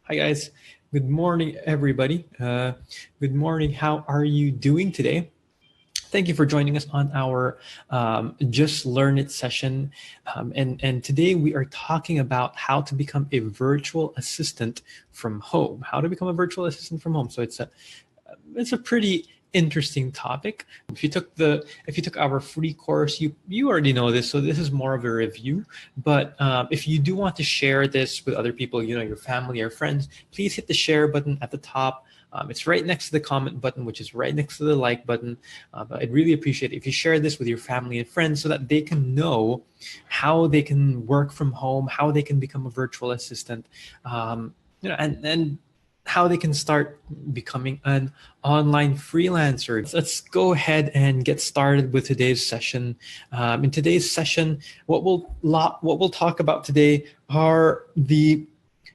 Hi guys, good morning everybody. Good morning, how are you doing today? Thank you for joining us on our Just Learn It session. And today we are talking about how to become a virtual assistant from home. How to become a virtual assistant from home. So it's a pretty interesting topic. If you took our free course, you already know this, so this is more of a review. But if you do want to share this with other people, your family or friends, please hit the share button at the top. It's right next to the comment button, which is right next to the like button. But I'd really appreciate it if you share this with your family and friends so that they can know how they can work from home, how they can become a virtual assistant, and how they can start becoming an online freelancer. Let's go ahead and get started with today's session. In today's session, what we'll talk about today are the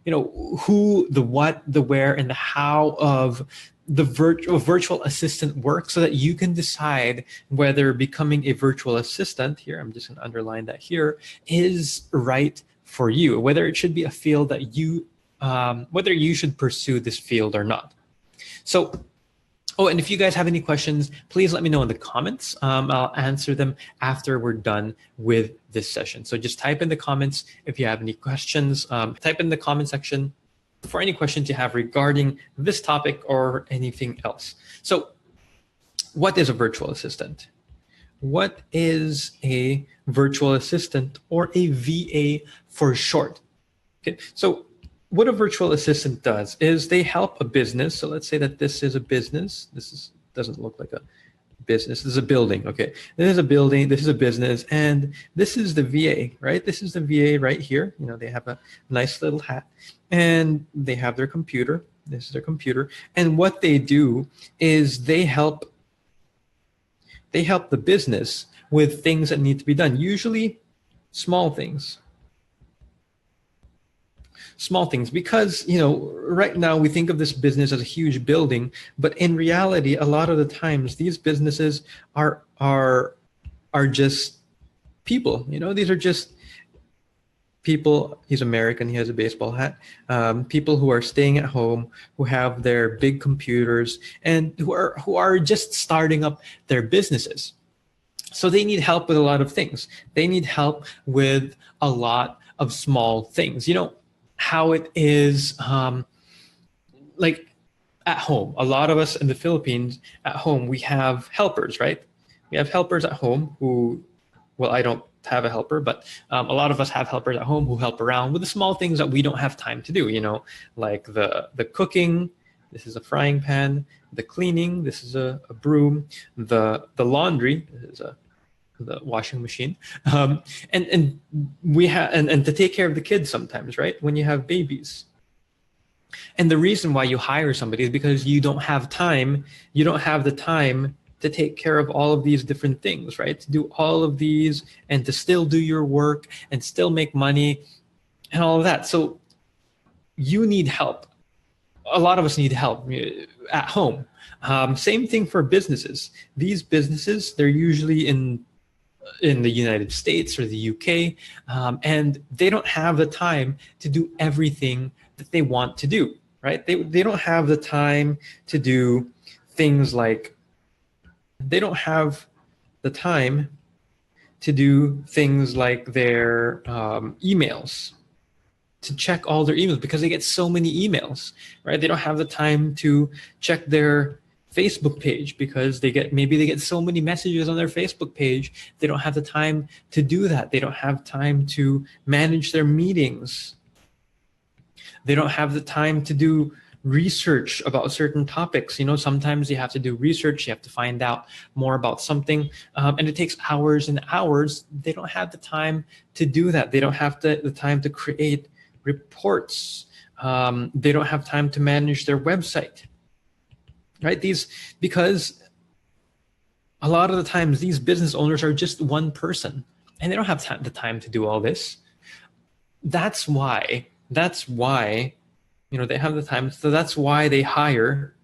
who, the what, the where, and the how of the virtual assistant work, so that you can decide whether becoming a virtual assistant, here I'm just going to underline that here, is right for you, whether it should be a field that whether you should pursue this field or not. So, and if you guys have any questions, please let me know in the comments. I'll answer them after we're done with this session. So just type in the comments if you have any questions. Type in the comment section for any questions you have regarding this topic or anything else. So what is a virtual assistant? What is a virtual assistant, or a VA for short? Okay, so what a virtual assistant does is they help a business. So let's say that this is a business. Doesn't look like a business. This is a building. Okay, this is a building. This is a business, and this is the VA, right? This is the VA right here. They have a nice little hat, and they have their computer. This is their computer, and what they do is they help the business with things that need to be done. Usually, small things. Because right now we think of this business as a huge building, but in reality a lot of the times these businesses are just people. These are just people. He's American, he has a baseball hat. People who are staying at home, who have their big computers, and who are just starting up their businesses. So they need help with a lot of things. They need help with a lot of small things. How it is, like at home. A lot of us in the Philippines, at home, we have helpers, right? We have helpers at home who, well, I don't have a helper, but a lot of us have helpers at home who help around with the small things that we don't have time to do, like the cooking. This is a frying pan. The cleaning. This is a broom. The laundry. This is the washing machine, and we have and to take care of the kids sometimes, right? When you have babies. And the reason why you hire somebody is because you don't have time. You don't have the time to take care of all of these different things, right? To do all of these and to still do your work and still make money and all of that. So you need help. A lot of us need help at home. Same thing for businesses. These businesses, they're usually in the United States or the UK, and they don't have the time to do everything that they want to do, right? They don't have the time to do things like, they don't have the time to do things like their emails, to check all their emails, because they get so many emails, right? They don't have the time to check their Facebook page because they get so many messages on their Facebook page. They don't have the time to do that. They don't have time to manage their meetings. They don't have the time to do research about certain topics. Sometimes you have to do research. You have to find out more about something, and it takes hours and hours. They don't have the time to do that. They don't have the time to create reports. They don't have time to manage their website. Right? Because a lot of the times these business owners are just one person and they don't have the time to do all this. That's why, they have the time. So that's why they hire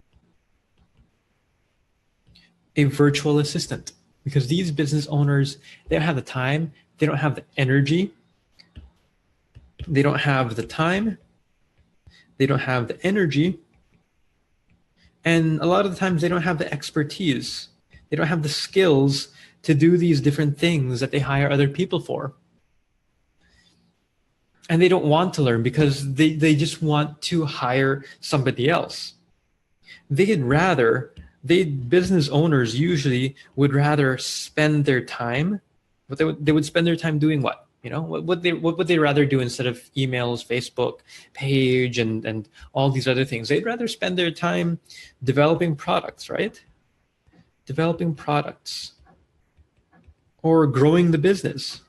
a virtual assistant, because these business owners, they don't have the time. They don't have the energy. They don't have the time. they don't have the energy, and a lot of the times they don't have the expertise. They don't have the skills to do these different things that they hire other people for. And they don't want to learn because they just want to hire somebody else. Business owners usually would rather spend their time, but they would spend their time doing what? You know, what would they rather do instead of emails, Facebook page, and all these other things? They'd rather spend their time developing products, right? Developing products or growing the business.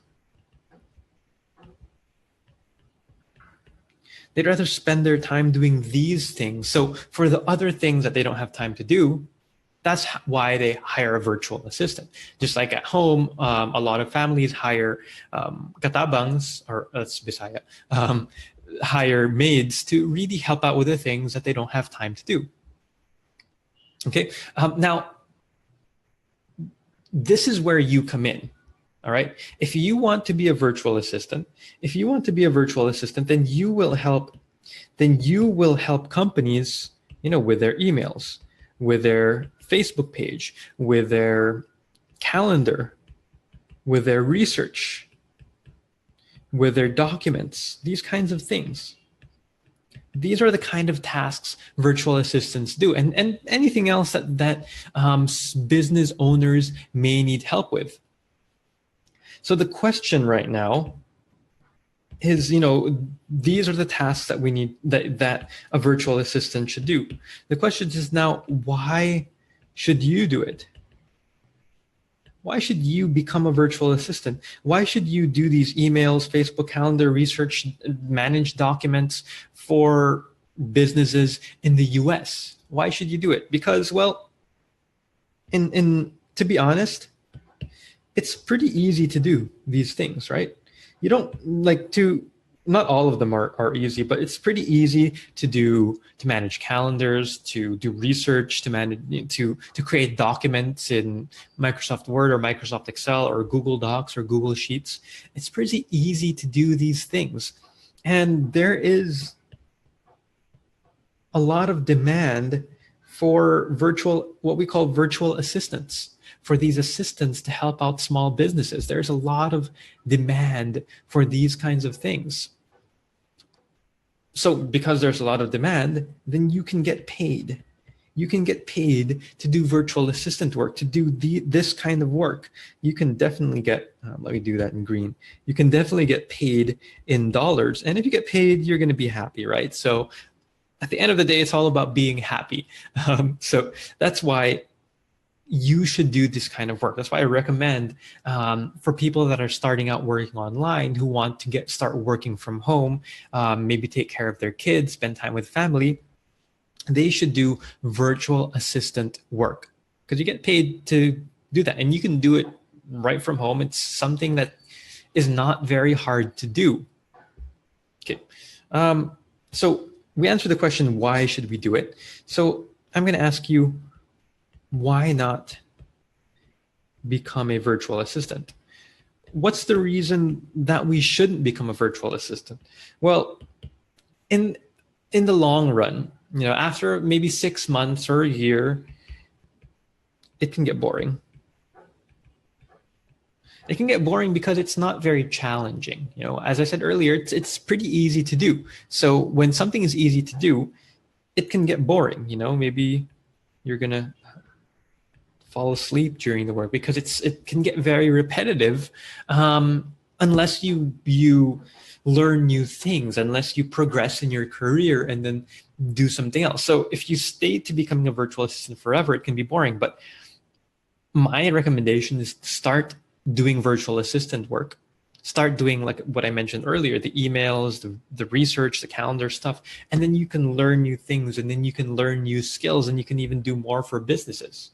They'd rather spend their time doing these things. So for the other things that they don't have time to do, that's why they hire a virtual assistant. Just like at home, a lot of families hire katabangs, or that's Bisaya, hire maids to really help out with the things that they don't have time to do. Okay, now this is where you come in. All right. If you want to be a virtual assistant, then you will help companies, you know, with their emails, with their Facebook page, with their calendar, with their research, with their documents, these kinds of things. These are the kind of tasks virtual assistants do, and anything else that business owners may need help with. So the question right now is, you know, these are the tasks that we need, that a virtual assistant should do. The question is now, why should you do it? Why should you become a virtual assistant? Why should you do these emails, Facebook calendar, research, manage documents for businesses in the US? Why should you do it? Because, well, to be honest, it's pretty easy to do these things, right? You don't not all of them are easy, but it's pretty easy to manage calendars, to do research, to create documents in Microsoft Word or Microsoft Excel or Google Docs or Google Sheets. It's pretty easy to do these things. And there is a lot of demand for what we call virtual assistants, for these assistants to help out small businesses. There's a lot of demand for these kinds of things. So because there's a lot of demand, then you can get paid. You can get paid to do virtual assistant work, to do this kind of work. You can definitely get, let me do that in green. You can definitely get paid in dollars. And if you get paid, you're going to be happy, right? So at the end of the day, it's all about being happy. So that's why you should do this kind of work. That's why I recommend for people that are starting out working online, who want to start working from home, maybe take care of their kids, spend time with family, they should do virtual assistant work because you get paid to do that. And you can do it right from home. It's something that is not very hard to do. Okay. So we answered the question, why should we do it? So I'm going to ask you, why not become a virtual assistant? What's the reason that we shouldn't become a virtual assistant? Well, in the long run, you know, after maybe 6 months or a year, it can get boring. It can get boring because it's not very challenging. You know, as I said earlier, it's pretty easy to do. So when something is easy to do, it can get boring. You know, maybe you're gonna fall asleep during the work because it can get very repetitive unless you learn new things, unless you progress in your career and then do something else. So if you stay to becoming a virtual assistant forever, it can be boring. But my recommendation is to start doing virtual assistant work. Start doing, like what I mentioned earlier, the emails, the research, the calendar stuff, and then you can learn new things, and then you can learn new skills, and you can even do more for businesses.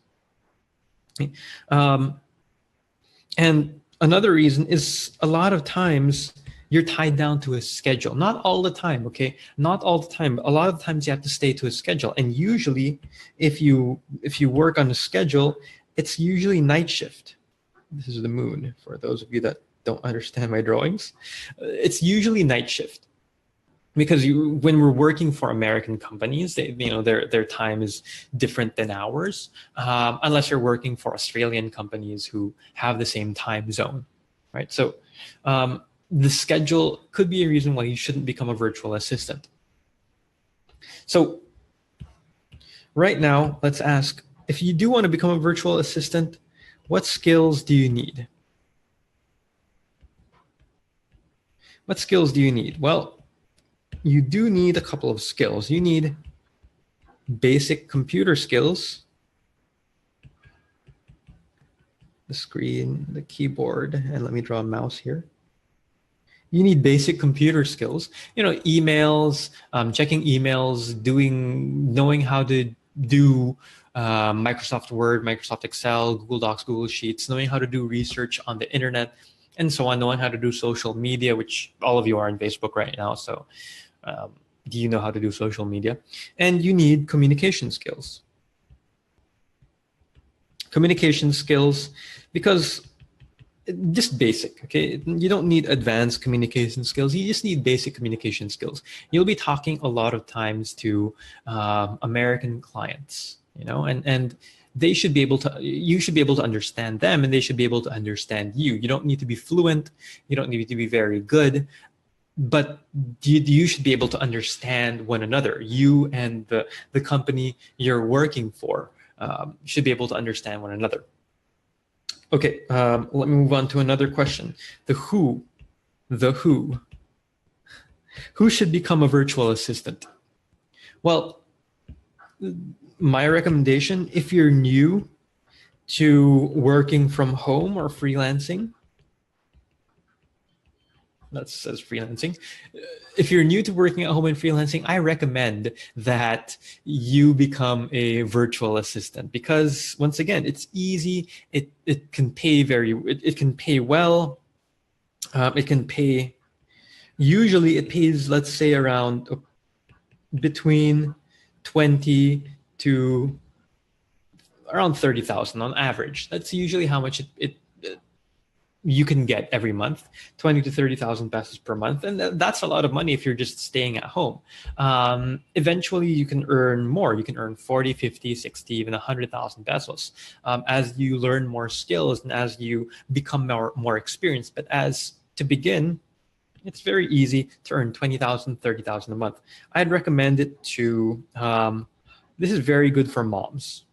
And another reason is a lot of times you're tied down to a schedule. Not all the time, okay? Not all the time. A lot of times you have to stay to a schedule. And usually if you work on a schedule, it's usually night shift. This is the moon for those of you that don't understand my drawings. It's usually night shift. because when we're working for American companies, their time is different than ours, unless you're working for Australian companies who have the same time zone, right? So the schedule could be a reason why you shouldn't become a virtual assistant. So right now, let's ask, if you do want to become a virtual assistant, what skills do you need? What skills do you need? Well, you do need a couple of skills. You need basic computer skills, the screen, the keyboard, and let me draw a mouse here. You need basic computer skills, emails, checking emails, knowing how to do Microsoft Word, Microsoft Excel, Google Docs, Google Sheets, knowing how to do research on the internet, and so on, knowing how to do social media, which all of you are on Facebook right now. So do you know how to do social media? And you need communication skills. Communication skills, because just basic, okay? You don't need advanced communication skills. You just need basic communication skills. You'll be talking a lot of times to American clients, and they should be able to, you should be able to understand them, and they should be able to understand you. You don't need to be fluent. You don't need to be very good, but you should be able to understand one another. You and the company you're working for should be able to understand one another. Okay, let me move on to another question. The who should become a virtual assistant? Well, my recommendation, if you're new to working from home or freelancing, that says freelancing. If you're new to working at home and freelancing, I recommend that you become a virtual assistant, because once again, it's easy. It can pay it can pay well. It can pay, usually it pays, let's say, around between 20 to around 30,000 on average. That's usually how much you can get every month, 20 to 30,000 pesos per month. And that's a lot of money if you're just staying at home. Eventually you can earn more. You can earn 40, 50, 60, even 100,000 pesos as you learn more skills and as you become more experienced. But as to begin, it's very easy to earn 20,000, 30,000 a month. I'd recommend it to, this is very good for moms.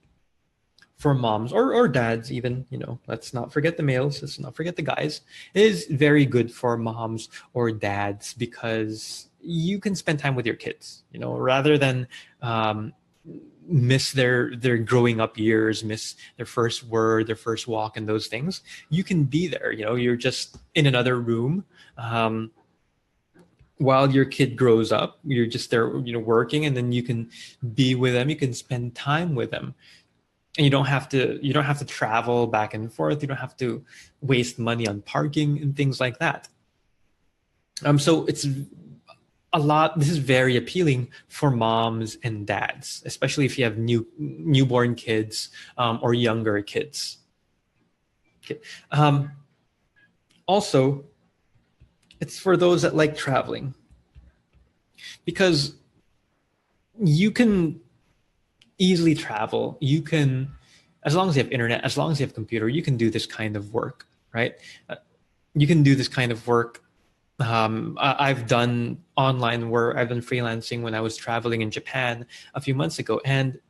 For moms or dads even, let's not forget the males, let's not forget the guys. It is very good for moms or dads because you can spend time with your kids, rather than miss their growing up years, miss their first word, their first walk, and those things. You can be there, you're just in another room while your kid grows up. You're just there, working, and then you can be with them, you can spend time with them. And you don't have to travel back and forth. You don't have to waste money on parking and things like that. So it's this is very appealing for moms and dads, especially if you have newborn kids or younger kids. Okay. Also, it's for those that like traveling, because you can easily travel. You can, as long as you have internet, as long as you have computer, you can do this kind of work, right? You can do this kind of work. I've done online work. I've done freelancing when I was traveling in Japan a few months ago, and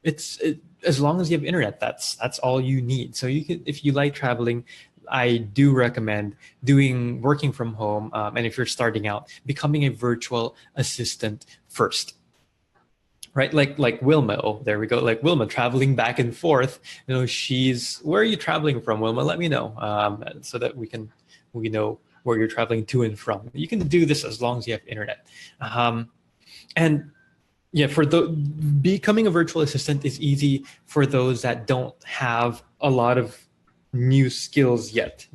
as long as you have internet, that's all you need. So you can, if you like traveling, I do recommend working from home. And if you're starting out, becoming a virtual assistant first. Right, like Wilma. Oh, there we go. Like Wilma, traveling back and forth. Where are you traveling from, Wilma? Let me know, so that we know where you're traveling to and from. You can do this as long as you have internet. And yeah, becoming a virtual assistant is easy for those that don't have a lot of new skills yet.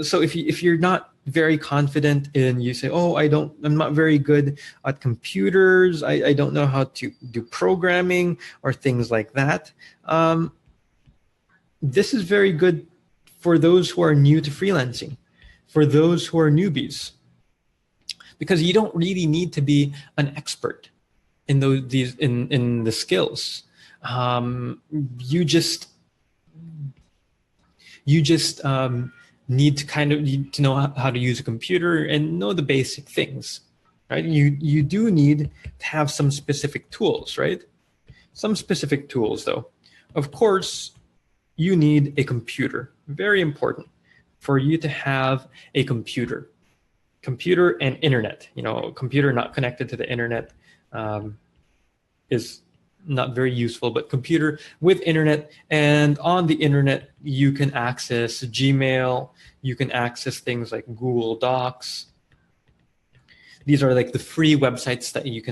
So if you're not very confident and you say, oh, I'm not very good at computers, I don't know how to do programming or things like that, this is very good for those who are new to freelancing, for those who are newbies, because you don't really need to be an expert in in the skills. You just need to need to know how to use a computer and know the basic things, right? You do need to have some specific tools, right? Some specific tools, though. Of course, you need a computer. Very important for you to have a computer. Computer and internet. Computer not connected to the internet is not very useful, but computer with internet. And on the internet, you can access Gmail. You can access things like Google Docs. These are like the free websites that you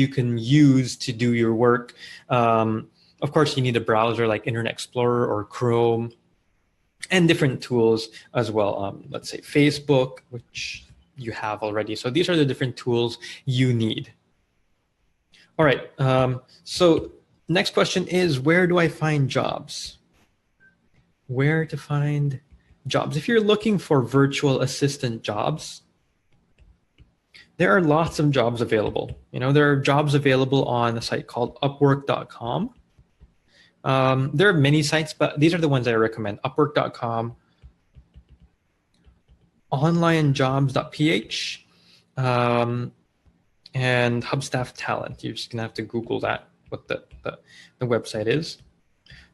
can use to do your work. Of course, you need a browser like Internet Explorer or Chrome, and different tools as well. Let's say Facebook, which you have already. So these are the different tools you need. All right. So next question is, where do I find jobs? Where to find jobs? If you're looking for virtual assistant jobs, there are lots of jobs available. There are jobs available on a site called Upwork.com. There are many sites, but these are the ones I recommend. Upwork.com, onlinejobs.ph, and Hubstaff Talent. You're just gonna have to Google that, what the website is.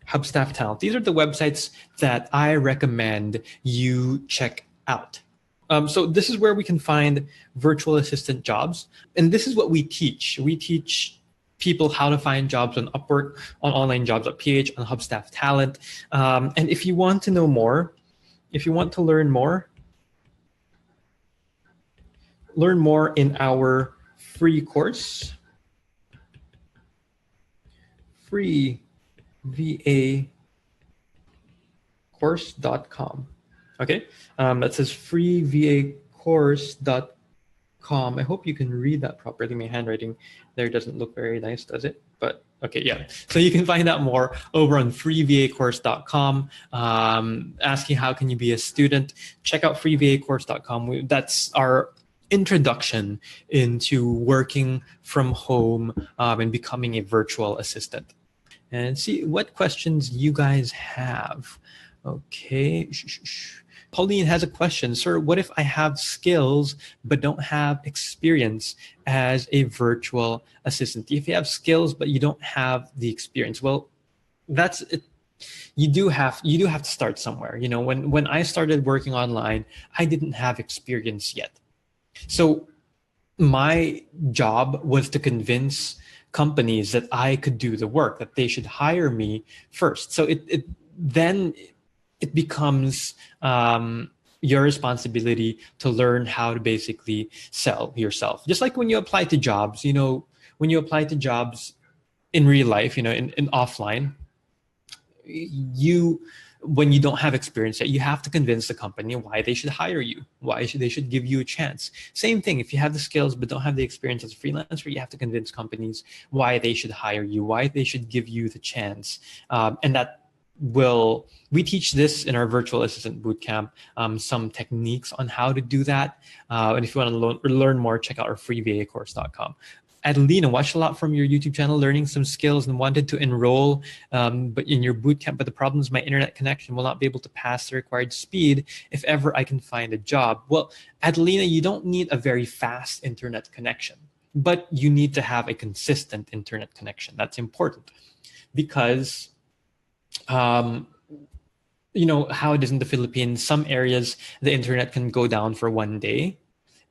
Hubstaff Talent. These are the websites that I recommend you check out. So this is where we can find virtual assistant jobs. And this is what we teach. We teach people how to find jobs on Upwork, on onlinejobs.ph, on Hubstaff Talent. And if you want to know more, if you want to learn more in our free course, freevacourse.com. Okay, that says freevacourse.com. I hope you can read that properly. My handwriting there doesn't look very nice, does it? But okay, yeah. So you can find out more over on freevacourse.com. Asking how can you be a student? Check out freevacourse.com. That's our introduction into working from home and becoming a virtual assistant. And see what questions you guys have. Okay. Pauline has a question. Sir, what if I have skills but don't have experience as a virtual assistant? If you have skills but you don't have the experience, well, that's it. You do have to start somewhere. When I started working online, I didn't have experience yet. So my job was to convince companies that I could do the work, that they should hire me first. So then it becomes your responsibility to learn how to basically sell yourself. Just like when you apply to jobs, when you apply to jobs in real life, in offline, when you don't have experience yet, you have to convince the company why they should hire you, they should give you a chance. Same thing, if you have the skills but don't have the experience as a freelancer, you have to convince companies why they should hire you, why they should give you the chance. And we teach this in our virtual assistant bootcamp, some techniques on how to do that. And if you want to learn more, check out our freevacourse.com. Adelina watched a lot from your YouTube channel, learning some skills, and wanted to enroll but in your bootcamp. But the problem is my internet connection will not be able to pass the required speed if ever I can find a job. Well, Adelina, you don't need a very fast internet connection, but you need to have a consistent internet connection. That's important because how it is in the Philippines, some areas the internet can go down for one day,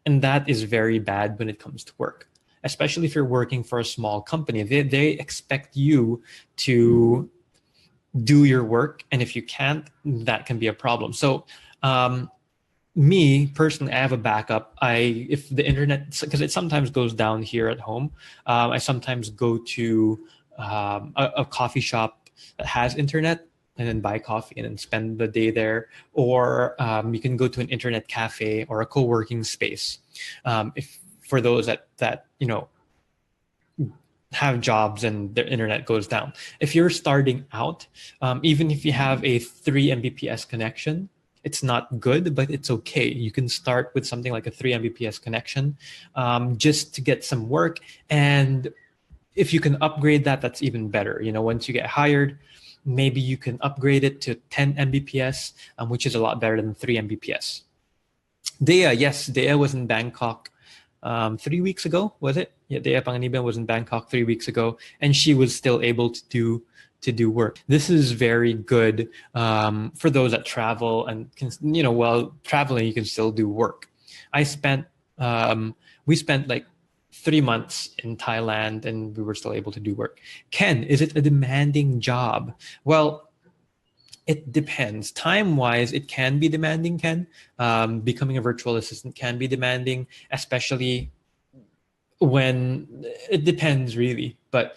and that is very bad when it comes to work. Especially if you're working for a small company, they expect you to do your work, and if you can't, that can be a problem. So me personally, I have a backup. If the internet, because it sometimes goes down here at home, I sometimes go to a coffee shop that has internet and then buy coffee and then spend the day there. Or you can go to an internet cafe or a co-working space. For those that have jobs and their internet goes down. If you're starting out, even if you have a 3 Mbps connection, It's not good, but it's okay. You can start with something like a 3 Mbps connection, just to get some work. And if you can upgrade that, that's even better. Once you get hired, maybe you can upgrade it to 10 Mbps, which is a lot better than 3 Mbps. Dea, yes, Dea was in Bangkok 3 weeks ago, was it? Yeah, Dea Panganiban was in Bangkok 3 weeks ago, and she was still able to do work. This is very good for those that travel and can, while traveling, you can still do work. We spent like 3 months in Thailand and we were still able to do work. Ken, is it a demanding job? Well, it depends. Time-wise, it can be demanding, Ken. Becoming a virtual assistant can be demanding, especially when it depends really. But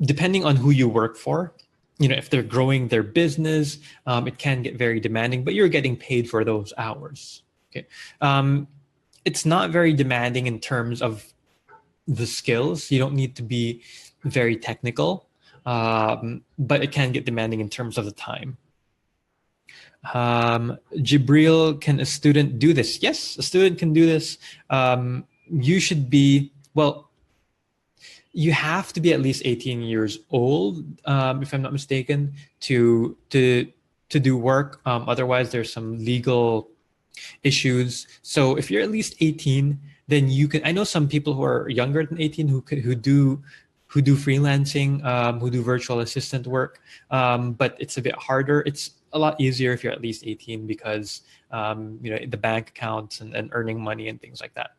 depending on who you work for, if they're growing their business, it can get very demanding, but you're getting paid for those hours. Okay. It's not very demanding in terms of the skills. You don't need to be very technical, but it can get demanding in terms of the time. Jibril, can a student do this? Yes, a student can do this. You should be, well, you have to be at least 18 years old, if I'm not mistaken, to do work. Otherwise, there's some legal issues. So if you're at least 18, then you can. I know some people who are younger than 18 who do freelancing, who do virtual assistant work, but it's a bit harder. It's a lot easier if you're at least 18 because the bank accounts and earning money and things like that.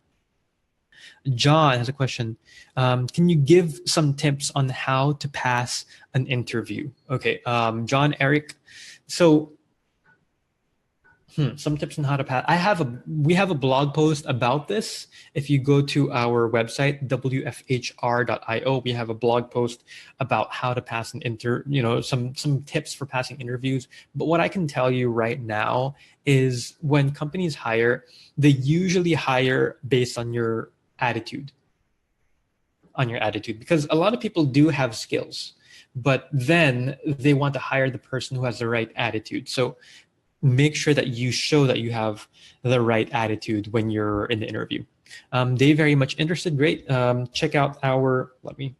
John has a question. Can you give some tips on how to pass an interview? Okay, John, Eric. So some tips on how to pass. We have a blog post about this. If you go to our website, wfhr.io, we have a blog post about how to pass some tips for passing interviews. But what I can tell you right now is when companies hire, they usually hire based on your attitude. Because a lot of people do have skills, but then they want to hire the person who has the right attitude. So make sure that you show that you have the right attitude when you're in the interview. They very much interested. Great. Check out let me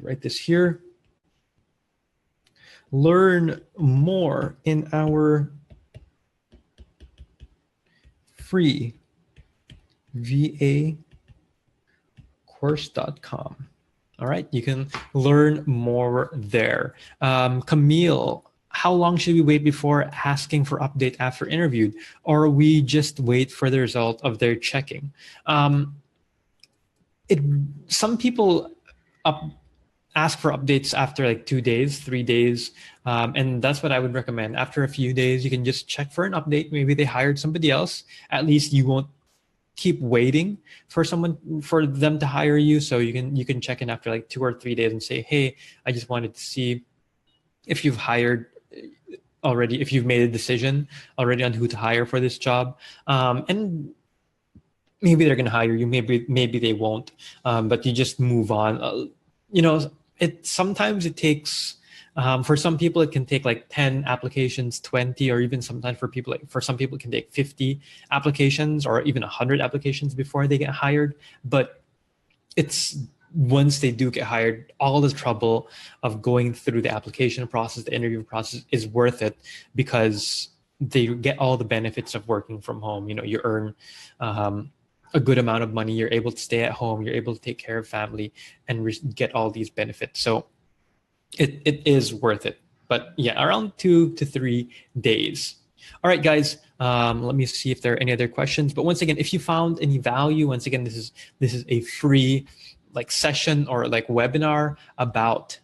write this here. Learn more in our free VA course.com. All right, you can learn more there. Camille, how long should we wait before asking for update after interviewed, or we just wait for the result of their checking? Some people ask for updates after like 2 days, 3 days, and that's what I would recommend. After a few days, you can just check for an update. Maybe they hired somebody else. At least you won't keep waiting for them to hire you. So you can check in after like 2 or 3 days and say, hey, I just wanted to see if you've hired already, if you've made a decision already on who to hire for this job. And maybe they're going to hire you, maybe they won't, but you just move on. Sometimes it takes, for some people, it can take like 10 applications, 20, or even sometimes for some people it can take 50 applications or even 100 applications before they get hired. But it's once they do get hired, all the trouble of going through the application process, the interview process is worth it because they get all the benefits of working from home. You earn a good amount of money. You're able to stay at home. You're able to take care of family and get all these benefits. So it is worth it. But yeah, around 2 to 3 days. All right, guys, let me see if there are any other questions. But once again, if you found any value, once again, this is a free session or webinar about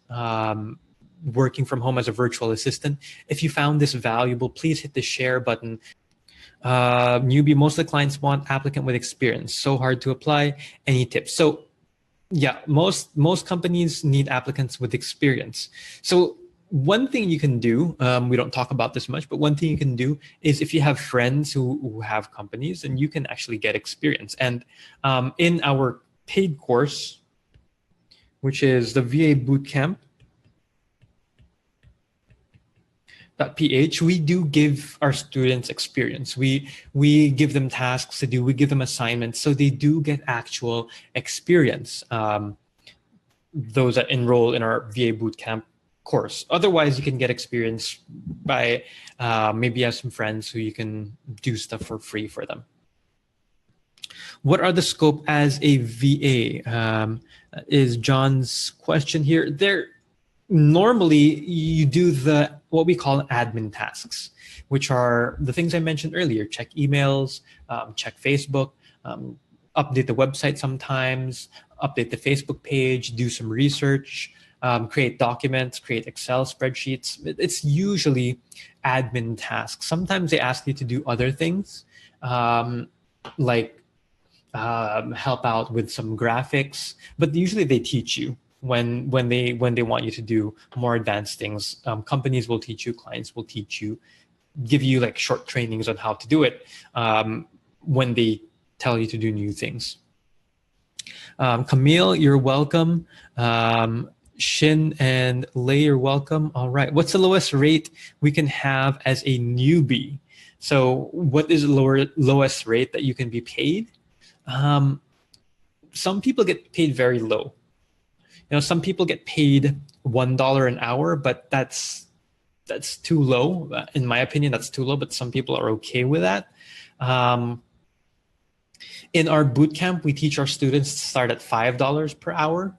working from home as a virtual assistant. If you found this valuable, please hit the share button. Newbie, most of the clients want applicant with experience. So hard to apply. Any tips? So yeah, most companies need applicants with experience. So one thing you can do, we don't talk about this much, but one thing you can do is if you have friends who have companies, then you can actually get experience. And in our paid course, which is the VA Bootcamp, .ph, we do give our students experience. We give them tasks to do. We give them assignments, so they do get actual experience. Those that enroll in our VA bootcamp course. Otherwise, you can get experience by maybe you have some friends who you can do stuff for free for them. What are the scope as a VA? Is John's question here. Normally you do what we call admin tasks, which are the things I mentioned earlier: check emails, check Facebook, update the website sometimes, update the Facebook page, do some research, create documents, create Excel spreadsheets. It's usually admin tasks. Sometimes they ask you to do other things, like help out with some graphics, but usually they teach you when they want you to do more advanced things. Companies will teach you, clients will teach you, give you like short trainings on how to do it when they tell you to do new things. Camille, you're welcome. Shin and Lei, you're welcome. All right, what's the lowest rate we can have as a newbie? So what is the lowest rate that you can be paid? Some people get paid very low. Some people get paid $1 an hour, but that's too low. In my opinion, that's too low, but some people are okay with that. In our bootcamp, we teach our students to start at $5 per hour.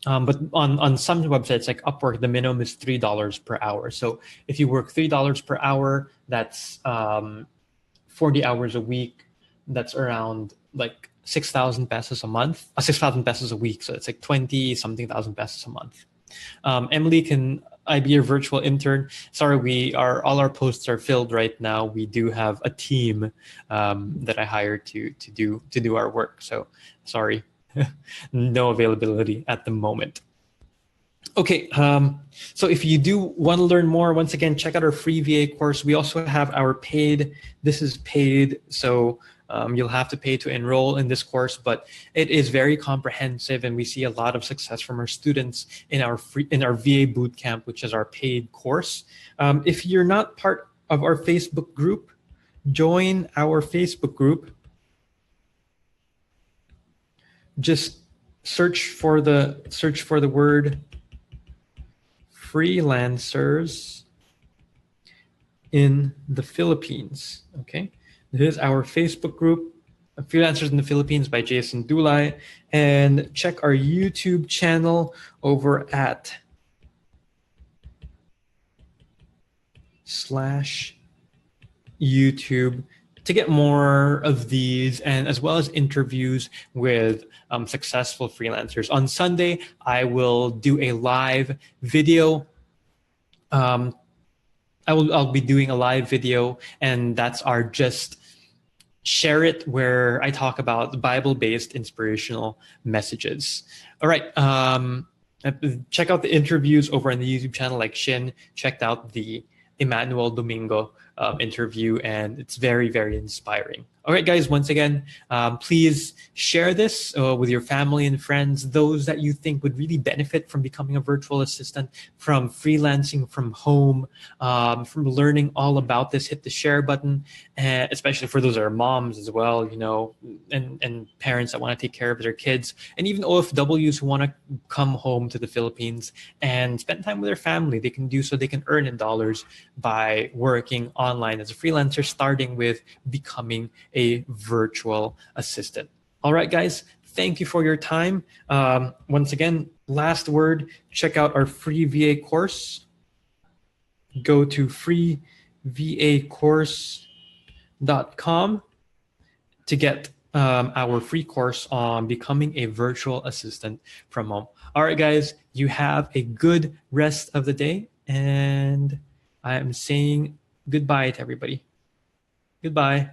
But on some websites like Upwork, the minimum is $3 per hour. So if you work $3 per hour, that's 40 hours a week. That's around like 6,000 pesos a month, 6,000 pesos a week. So it's like 20 something thousand pesos a month. Emily, can I be your virtual intern? Sorry, all our posts are filled right now. We do have a team that I hired to do our work. So sorry, no availability at the moment. Okay, so if you do want to learn more, once again, check out our free VA course. We also have our paid. This is paid, so you'll have to pay to enroll in this course, but it is very comprehensive, and we see a lot of success from our students in our VA bootcamp, which is our paid course. If you're not part of our Facebook group, join our Facebook group. Just search for the word freelancers in the Philippines. Okay. This is our Facebook group, Freelancers in the Philippines by Jason Dulay. And check our YouTube channel over at /YouTube to get more of these, and as well as interviews with successful freelancers. On Sunday, I will do a live video. I'll be doing a live video, and that's our Just Share It, where I talk about Bible-based inspirational messages. All right. Check out the interviews over on the YouTube channel. Like Shin checked out the Emmanuel Domingo interview, and it's very, very inspiring. All right, guys, once again, please share this with your family and friends, those that you think would really benefit from becoming a virtual assistant, from freelancing from home, from learning all about this. Hit the share button, especially for those that are moms as well, and parents that want to take care of their kids, and even OFWs who want to come home to the Philippines and spend time with their family. They can do so. They can earn in dollars by working online as a freelancer, starting with becoming a virtual assistant. All right, guys, thank you for your time. Once again, last word, check out our free VA course. Go to freevacourse.com to get our free course on becoming a virtual assistant from home. All right, guys, you have a good rest of the day, and I am saying goodbye to everybody. Goodbye.